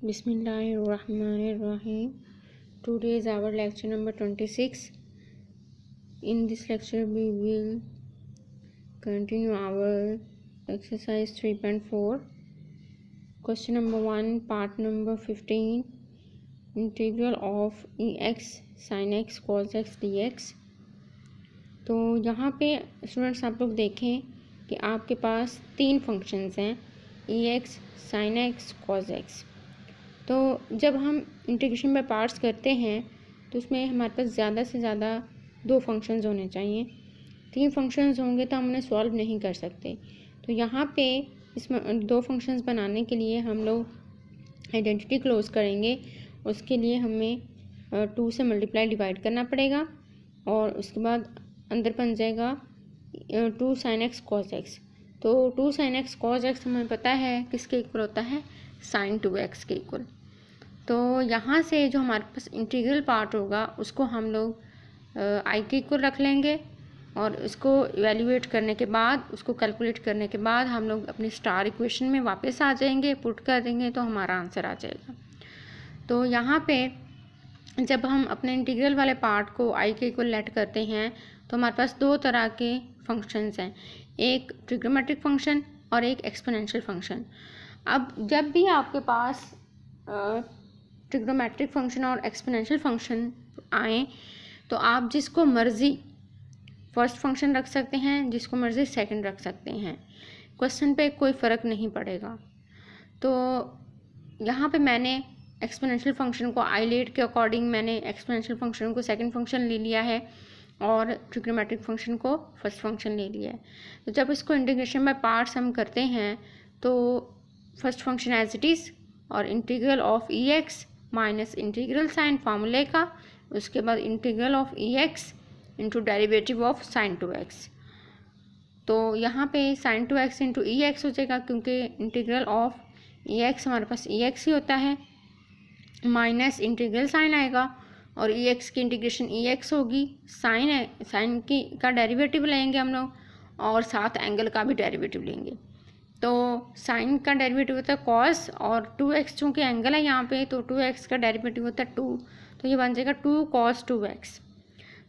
Bismillahirrahmanirrahim. Today is our lecture number 26. In this lecture we will continue our exercise 3.4. Question number 1, part number 15. Integral of ex sin x cos x dx. तो यहाँ पे students आप लोग देखें कि आपके पास तीन फंक्शंस हैं, ex, sin x, cos x। तो जब हम इंटीग्रेशन बाय पार्ट्स करते हैं तो उसमें हमारे पास ज़्यादा से ज़्यादा दो फंक्शंस होने चाहिए। तीन फंक्शंस होंगे तो हम उन्हें सॉल्व नहीं कर सकते। तो यहाँ पे इसमें दो फंक्शंस बनाने के लिए हम लोग आइडेंटिटी क्लोज करेंगे। उसके लिए हमें 2 से मल्टीप्लाई डिवाइड करना पड़ेगा और उसके बाद अंदर बन जाएगा 2 sin x cos x। तो 2 sin x cos x हमें पता है किसके इक्वल होता है, sin 2x के इक्वल। तो यहाँ से जो हमारे पास इंटीग्रल पार्ट होगा उसको हम लोग i के इक्वल रख लेंगे और उसको इवेल्युएट करने के बाद, उसको कैलकुलेट करने के बाद हम लोग अपनी स्टार इक्वेशन में वापस आ जाएंगे, पुट कर देंगे तो हमारा आंसर आ जाएगा। तो यहाँ पे जब हम अपने इंटीग्रल वाले पार्ट को i के इक्वल लेट करते हैं तो हमारे पास दो तरह के फंक्शंस हैं, एक ट्रिग्नोमेट्रिक फंक्शन और एक एक्सपोनेंशियल फंक्शन। अब जब भी आपके पास ट्रिग्नोमेट्रिक फंक्शन और एक्सपोनेंशियल फंक्शन आए तो आप जिसको मर्ज़ी फर्स्ट फंक्शन रख सकते हैं, जिसको मर्ज़ी सेकंड रख सकते हैं, क्वेश्चन पे कोई फ़र्क नहीं पड़ेगा। तो यहाँ पे मैंने एक्सपोनेंशियल फंक्शन को आइलेट के अकॉर्डिंग मैंने एक्सपोनेंशियल फंक्शन को सेकंड फंक्शन ले लिया है और ट्रिग्नोमेट्रिक फंक्शन को फर्स्ट फंक्शन ले लिया है। तो जब इसको इंटीग्रेशन बाय पार्ट्स हम करते हैं तो first function as it is और integral of E X minus integral sign फार्मूले का, उसके बाद integral of E X into derivative of sine 2x। तो यहाँ पे साइन 2x इंटू ई एक्स हो जाएगा क्योंकि इंटीग्रल ऑफ ई एक्स हमारे पास ई एक्स ही होता है, माइनस इंटीग्रल साइन आएगा और ई एक्स की इंटीग्रेशन ई एक्स होगी, साइन की का डेरिवेटिव लेंगे हम लोग और साथ एंगल का भी डेरिवेटिव लेंगे। तो साइन का डेरिवेटिव होता है कॉस और 2x चूँकि एंगल है यहाँ पे तो 2x का डेरिवेटिव होता है 2, तो ये बन जाएगा 2 cos 2x।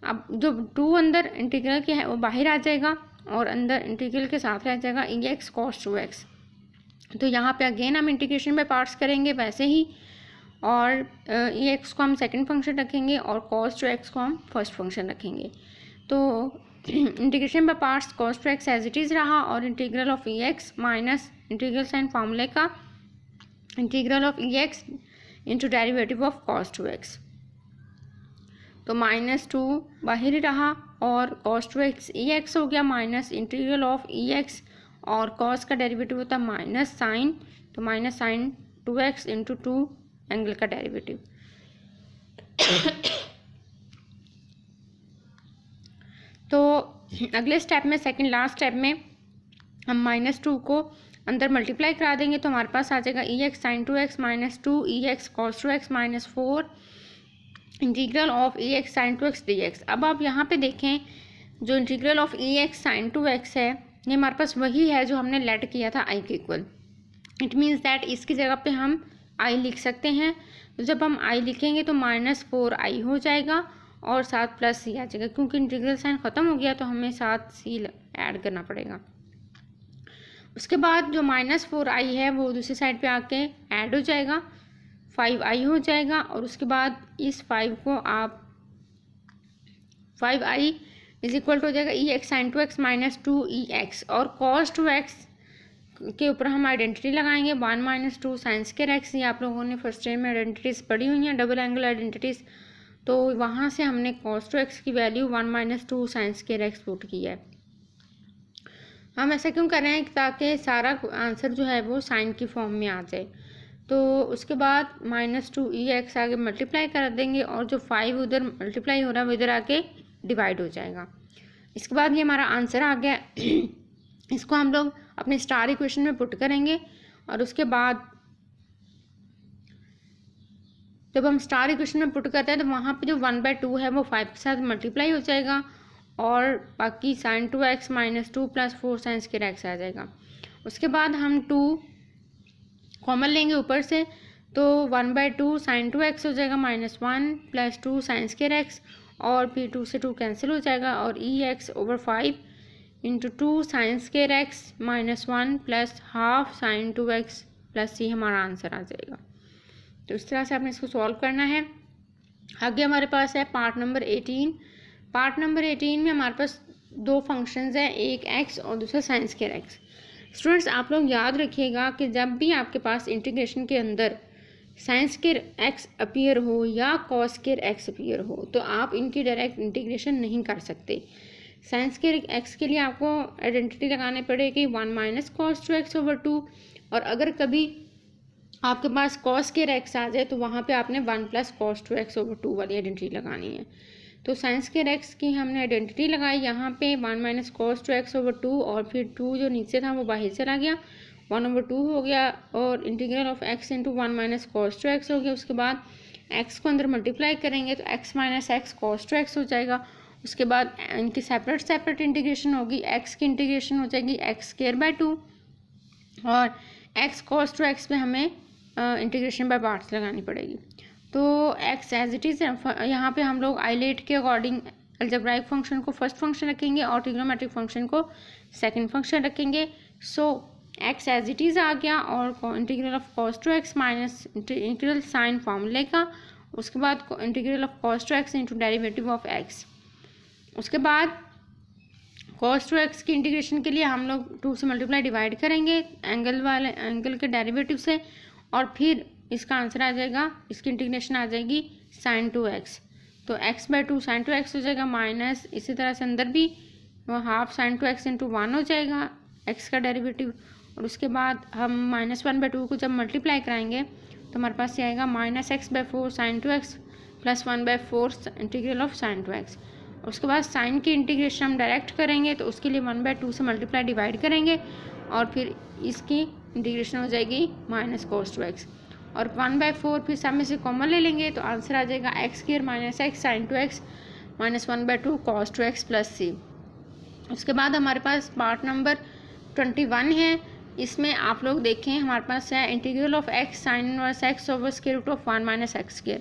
अब जो 2 अंदर इंटीग्रल के है वो बाहर आ जाएगा और अंदर इंटीग्रल के साथ रह जाएगा ex cos 2x। तो यहाँ पे अगेन हम इंटीग्रेशन बाय पार्ट्स करेंगे वैसे ही, और ex को हम सेकंड फंक्शन रखेंगे और cos 2x को हम फर्स्ट फंक्शन रखेंगे। तो integration by parts cos 2x as it is रहा और integral of ex minus integral sign फार्मूले का integral of ex into derivative of cos 2x। तो -2 बाहर ही रहा और cos 2x ex हो गया माइनस इंटीग्रल ऑफ ex और cos का डेरिवेटिव होता है माइनस साइन, तो minus sine 2x into 2 angle का डेरिवेटिव। तो अगले स्टेप में, सेकंड लास्ट स्टेप में हम -2 को अंदर मल्टीप्लाई करा देंगे तो हमारे पास आ जाएगा ex sin 2x minus 2 ex cos 2x minus 4 integral of ex sin 2x dx। अब आप यहाँ पे देखें जो integral of ex sin 2x है ये हमारे पास वही है जो हमने लेट किया था i के इक्वल। इट मीन्स दैट इसकी जगह पे हम i लिख सकते हैं। तो जब हम i लिखेंगे तो -4i हो जाएगा और साथ प्लस सी आ जाएगा, क्योंकि इंटीग्रल साइन ख़त्म हो गया तो हमें साथ सी ऐड करना पड़ेगा। उसके बाद जो -4i है वो दूसरी साइड पे आके ऐड हो जाएगा, 5i हो जाएगा और उसके बाद इस 5 को आप 5i इज इक्वल टू हो जाएगा ex sin 2x minus 2ex और cos 2x के ऊपर हम आइडेंटिटी लगाएंगे 1 - 2 साइन स्क्वायर x। ये आप लोगों ने फर्स्ट ईयर में आइडेंटिटीज़ पढ़ी हुई हैं, डबल एंगल आइडेंटिटीज़। तो वहाँ से हमने cos 2x की value 1 - 2 sine square x put की है। हम ऐसा क्यों कर रहे हैं ताकि सारा आंसर जो है वो साइन की फॉर्म में आ जाए। तो उसके बाद -2ex आगे मल्टीप्लाई कर देंगे और जो 5 उधर मल्टीप्लाई हो रहा है वो इधर आके डिवाइड हो जाएगा। इसके बाद ये हमारा आंसर आ गया। इसको हम लोग अपने स्टार इक्वेशन में पुट करेंगे और उसके बाद जब हम स्टार इक्वेशन में पुट करते हैं तो वहाँ पे जो 1/2 है वो 5 के साथ मल्टीप्लाई हो जाएगा और बाकी sin 2x minus 2 + 4 sin square x आ जाएगा। उसके बाद हम 2 कॉमन लेंगे ऊपर से तो 1/2 साइन 2x हो जाएगा -1 प्लस 2 साइन स्क्वायर एक्स, और फिर 2 से 2 कैंसिल हो जाएगा, और EX/5 into 2 sine square x -1 plus half sine 2x plus C हमारा आंसर आ जाएगा। तो इस तरह से आपने इसको सॉल्व करना है। आगे हमारे पास है पार्ट नंबर 18। पार्ट नंबर 18 में हमारे पास दो फंक्शंस हैं, एक x और दूसरा साइन स्क्वायर एक्स। स्टूडेंट्स आप लोग याद रखिएगा कि जब भी आपके पास इंटीग्रेशन के अंदर साइन स्क्वायर एक्स अपीयर हो या कॉस स्क्वायर एक्स अपीयर हो तो आप इनकी डायरेक्ट इंटीग्रेशन नहीं कर सकते। साइन स्क्वायर एक्स के लिए आपको आइडेंटिटी लगानी पड़ेगी 1 माइनस कॉस 2x/2, और अगर कभी आपके पास कॉस स्क्वायर एक्स आ जाए तो वहाँ पे आपने 1 प्लस कॉस 2x/2 वाली आइडेंटिटी लगानी है। तो साइन स्क्वायर एक्स की हमने आइडेंटिटी लगाई यहाँ पे 1 माइनस कॉस 2x/2, और फिर 2 जो नीचे था वो बाहर चला गया, 1/2 हो गया, और integral of x into 1 minus cos 2x हो गया। उसके बाद x को अंदर मल्टीप्लाई करेंगे तो x minus x cos 2x हो जाएगा। उसके बाद इनकी सेपरेट इंटीग्रेशन होगी, x की इंटीग्रेशन हो जाएगी x²/2, और x कॉस 2x पे हमें इंटीग्रेशन बाय पार्ट्स लगानी पड़ेगी। तो x एज इट इज़ यहाँ पे हम लोग आइलेट के अकॉर्डिंग अलजेब्राइक फंक्शन को फर्स्ट फंक्शन रखेंगे और ट्रिग्नोमेट्रिक फंक्शन को सेकंड फंक्शन रखेंगे। So x as it is आ गया, और integral of cos 2x minus integral sign फॉर्मूले का, उसके बाद integral of cos 2x into derivative of x। उसके बाद कॉस 2x की इंटीग्रेशन के लिए हम लोग 2 से मल्टीप्लाई डिवाइड करेंगे एंगल के डेरिवेटिव से, और फिर इसका आंसर आ जाएगा, इसकी इंटीग्रेशन आ जाएगी साइन 2x। तो x/2 साइन 2x हो जाएगा, माइनस इसी तरह से अंदर भी वो हाफ साइन 2x इंटू 1 हो जाएगा x का डेरिवेटिव, और उसके बाद हम -1/2 को जब मल्टीप्लाई कराएंगे तो हमारे पास ये आएगा -x/4 sine 2x plus 1/4 integral of sine 2x। उसके बाद साइन की इंटीग्रेशन हम डायरेक्ट करेंगे तो उसके लिए 1/2 से मल्टीप्लाई डिवाइड करेंगे, और फिर इसकी इंटीग्रेशन हो जाएगी माइनस कॉस 2x, और 1/4 फिर सब में से कॉमन ले लेंगे तो आंसर आ जाएगा x² minus x sine 2x minus 1/2 cos 2x plus C। उसके बाद हमारे पास पार्ट नंबर 21 है। इसमें आप लोग देखें हमारे पास है integral of x sine inverse x over square root of 1 minus x²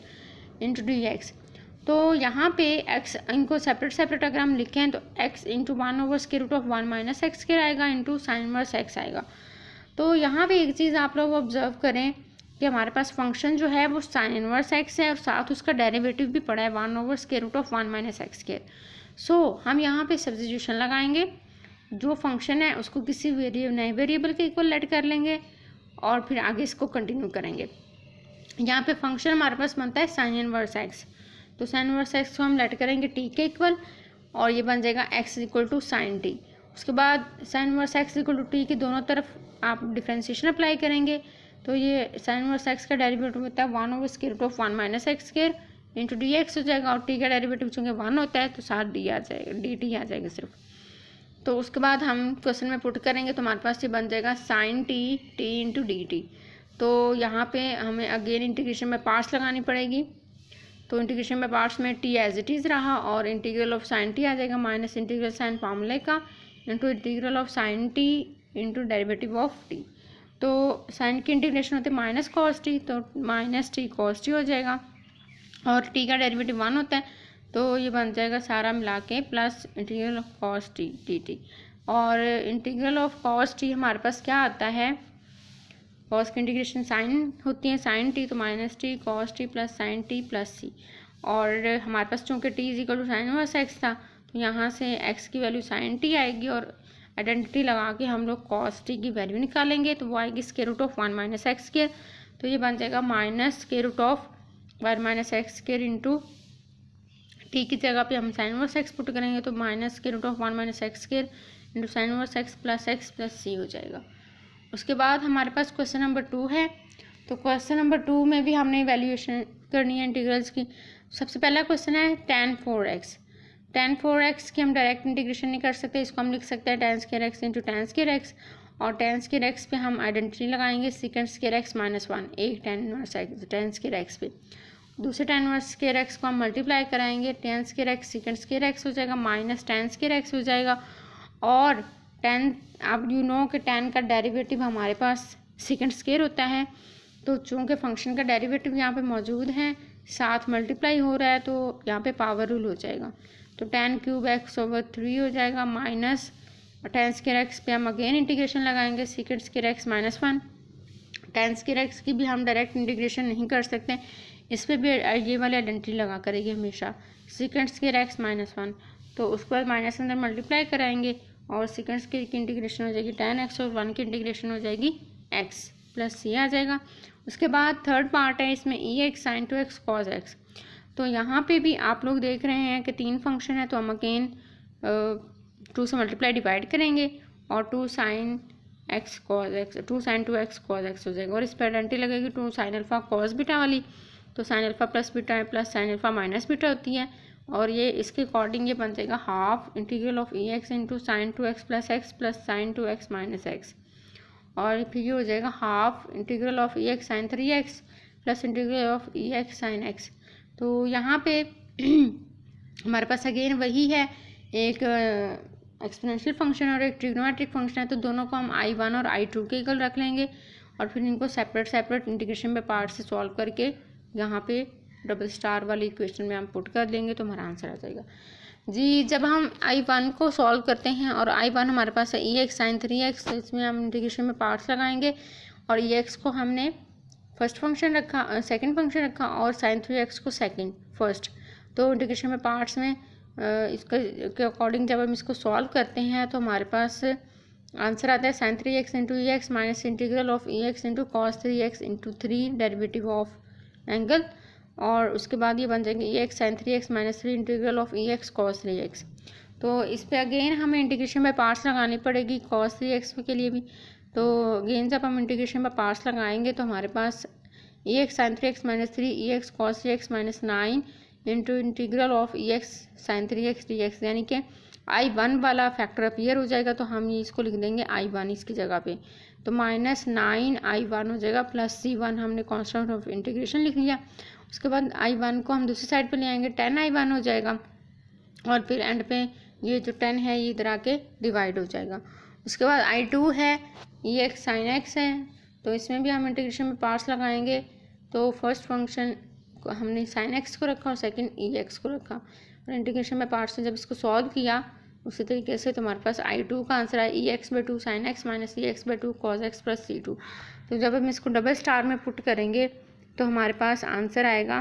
into dx। तो यहाँ पे x इनको सेपरेट अगर हम लिखें तो x into 1 over square root of 1 minus x² आएगा इंटू साइन इनवर्स x आएगा। तो यहाँ पे एक चीज़ आप लोग ऑब्जर्व करें कि हमारे पास फंक्शन जो है वो साइन इनवर्स x है, और साथ उसका डेरिवेटिव भी पड़ा है 1 over square root of 1 minus x²। So हम यहाँ पे सब्स्टिट्यूशन लगाएंगे, जो फंक्शन है उसको किसी नए वेरिएबल के इक्वल लेट कर लेंगे, और फिर आगे इसको कंटिन्यू करेंगे। यहाँ पे फंक्शन हमारे पास बनता है साइन इनवर्स x, तो साइन इनवर्स x को हम लेट करेंगे t के इक्वल, और ये बन जाएगा x equal to sine t। उसके बाद sine inverse x equal to t की दोनों तरफ आप डिफ्रेंशिएशन अप्लाई करेंगे, तो ये साइन इनवर्स x का डेरिवेटिव होता है 1 over square root of 1 minus x² into dx हो जाएगा, और t का डेरिवेटिव चूँकि 1 होता है तो साथ d आ जाएगा, dt आ जाएगा सिर्फ। तो उसके बाद हम क्वेश्चन में पुट करेंगे तो हमारे पास ये बन जाएगा साइन t इंटू dt। तो यहाँ पे हमें अगेन इंटीग्रेशन में पार्ट्स लगानी पड़ेगी, तो इंटीग्रेशन में पार्ट्स में t एज इट इज़ रहा, और इंटीग्रल ऑफ साइन t आ जाएगा माइनस इंटीग्रल साइन फॉर्मूले का into integral of sign t into derivative of t। तो साइन की इंटीग्रेशन होती है माइनस कॉस टी, तो माइनस टी कॉस टी हो जाएगा, और टी का डेरिवेटिव 1 होता है, तो ये बन जाएगा सारा मिला के plus integral of cos T D T. और इंटीग्रल ऑफ कॉस टी हमारे पास क्या आता है, कॉस की इंटीग्रेशन साइन होती है साइन टी, तो minus T cos T plus sine T plus C. और हमारे पास चूँकि T is equal to sine inverse X था, तो यहाँ से एक्स की वैल्यू साइन टी आएगी, और आइडेंटिटी लगा के हम लोग कॉस टी की वैल्यू निकालेंगे, तो वो आएगी square root of 1 minus x², तो ये बन जाएगा minus square root of 1 minus x² into T की जगह पे हम साइन इनवर्स एक्स पुट करेंगे, तो minus square root of 1 minus x² into sine inverse X plus C हो जाएगा। उसके बाद हमारे पास क्वेश्चन नंबर 2 है। तो क्वेश्चन नंबर 2 में भी हमने वैल्यूएशन करनी है इंटीग्रल्स की। सबसे पहला क्वेश्चन है tan 4x। tan 4x की हम डायरेक्ट इंटीग्रेशन नहीं कर सकते, इसको हम लिख सकते हैं tan square x into tan square x, और tan स्क्वायर x पे हम आइडेंटिटी लगाएंगे सेकंड स्क्वायर x माइनस 1, एक tan inverse x tan square x पे। दूसरे tan इनवर्स स्क्वायर x को हम मल्टीप्लाई कराएंगे, tan square x second square x हो जाएगा माइनस tan स्क्वायर x हो जाएगा, और tan आप यू नो कि tan का डेरिवेटिव हमारे पास सेकंड स्क्वायर होता है, तो चूँकि फंक्शन का डेरिवेटिव यहाँ पे मौजूद है, साथ मल्टीप्लाई हो रहा है, तो यहाँ पे पावर रूल हो जाएगा। तो 10³ x/3 हो जाएगा माइनस 10^2 पे हम अगेन इंटीग्रेशन लगाएंगे, sec^2 -1। 10^2 की भी हम डायरेक्ट इंटीग्रेशन नहीं कर सकते, इस पर भी ये वाली आइडेंटिटी लगा करेगी हमेशा, sec^2 -1। तो उसके बाद माइनस अंदर मल्टीप्लाई कराएंगे और sec^2 की इंटीग्रेशन हो जाएगी 10x और 1 की इंटीग्रेशन हो जाएगी x प्लस c आ जाएगा। उसके बाद थर्ड पार्ट है इसमें ex sin 2x cos x। तो यहाँ पे भी आप लोग देख रहे हैं कि 3 फंक्शन है, तो हम अगेन 2 से मल्टीप्लाई डिवाइड करेंगे और 2 sin 2x cos x हो जाएगा। और इस पर आइडेंटिटी लगेगी 2 sin अल्फा cos बीटा वाली, तो sin अल्फा प्लस बीटा है plus sin alpha minus beta होती है, और ये इसके अकॉर्डिंग ये बन जाएगा half integral of ex into sin 2x plus x plus sin 2x minus x। और फिर ये हो जाएगा half integral of ex sin 3x plus integral of ex sin x। तो यहाँ पे हमारे पास अगेन वही है, एक एक्सपोनेंशियल फंक्शन और एक ट्रिग्नोमेट्रिक फंक्शन है, तो दोनों को हम I1 और I2 के इक्वल रख लेंगे और फिर इनको सेपरेट इंटीग्रेशन में पार्ट से सॉल्व करके यहाँ पे डबल स्टार वाली इक्वेशन में हम पुट कर देंगे तो हमारा आंसर आ जाएगा जी। जब हम I1 को सॉल्व करते हैं और I1 हमारे पास है ex sin 3x, तो इसमें हम इंटीग्रेशन में पार्ट्स लगाएंगे और ex को हमने फर्स्ट फंक्शन रखा, सेकंड फंक्शन रखा और sin 3x को सेकंड फर्स्ट। तो इंटीग्रेशन में पार्ट्स में इसका के अकॉर्डिंग जब हम इसको सॉल्व करते हैं तो हमारे पास आंसर आता है sin 3x into ex minus integral of ex into cos 3x into 3 derivative of angle, और उसके बाद ये बन जाएंगे ex sin 3x minus 3 integral of ex cos 3x। तो इस पे अगेन हमें इंटीग्रेशन में पार्ट्स लगानी पड़ेगी cos 3x के लिए भी। तो अगेन जब हम इंटीग्रेशन में पार्ट्स लगाएंगे तो हमारे पास ex sin 3x minus 3 ex cos 3x minus 9 into integral of ex sin 3x dx, यानी कि I1 वाला फैक्टर अपीयर हो जाएगा, तो हम ये इसको लिख देंगे I1 इसकी जगह पे, तो माइनस 9I1 हो जाएगा प्लस C1 हमने कॉन्स्टेंट ऑफ इंटीग्रेशन लिख लिया। उसके बाद I1 को हम दूसरी साइड पे ले आएंगे, 10I1 हो जाएगा और फिर एंड पे ये जो 10 है ये इधर आके डिवाइड हो जाएगा। उसके बाद I2 है ex sin x है, तो इसमें भी हम इंटीग्रेशन में पार्ट्स लगाएंगे। तो फर्स्ट फंक्शन को हमने sin x को रखा और सेकंड ex को रखा और इंटीग्रेशन में पार्ट्स ने जब इसको सॉल्व किया उसी तरीके से तो हमारे पास I2 का आंसर है ex/2 sin x minus ex/2 cos x plus C2। तो जब हम इसको डबल स्टार में पुट करेंगे तो हमारे पास आंसर आएगा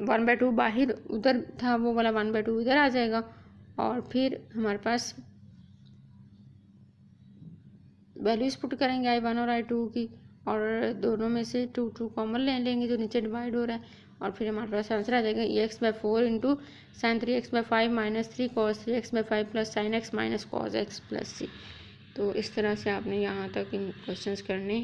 1/2 बाहर उधर था वो वाला 1/2 इधर आ जाएगा, और फिर हमारे पास वैल्यूज़ पुट करेंगे I1 और I2 की, और दोनों में से 2 कॉमन ले लेंगे जो नीचे डिवाइड हो रहा है, और फिर हमारे पास आंसर आ जाएगा ex/4 into sin 3x/5 minus 3 cos 3x/5 plus sin x minus cos x plus c। तो इस तरह से आपने यहाँ तक इन क्वेश्चंस करने हैं।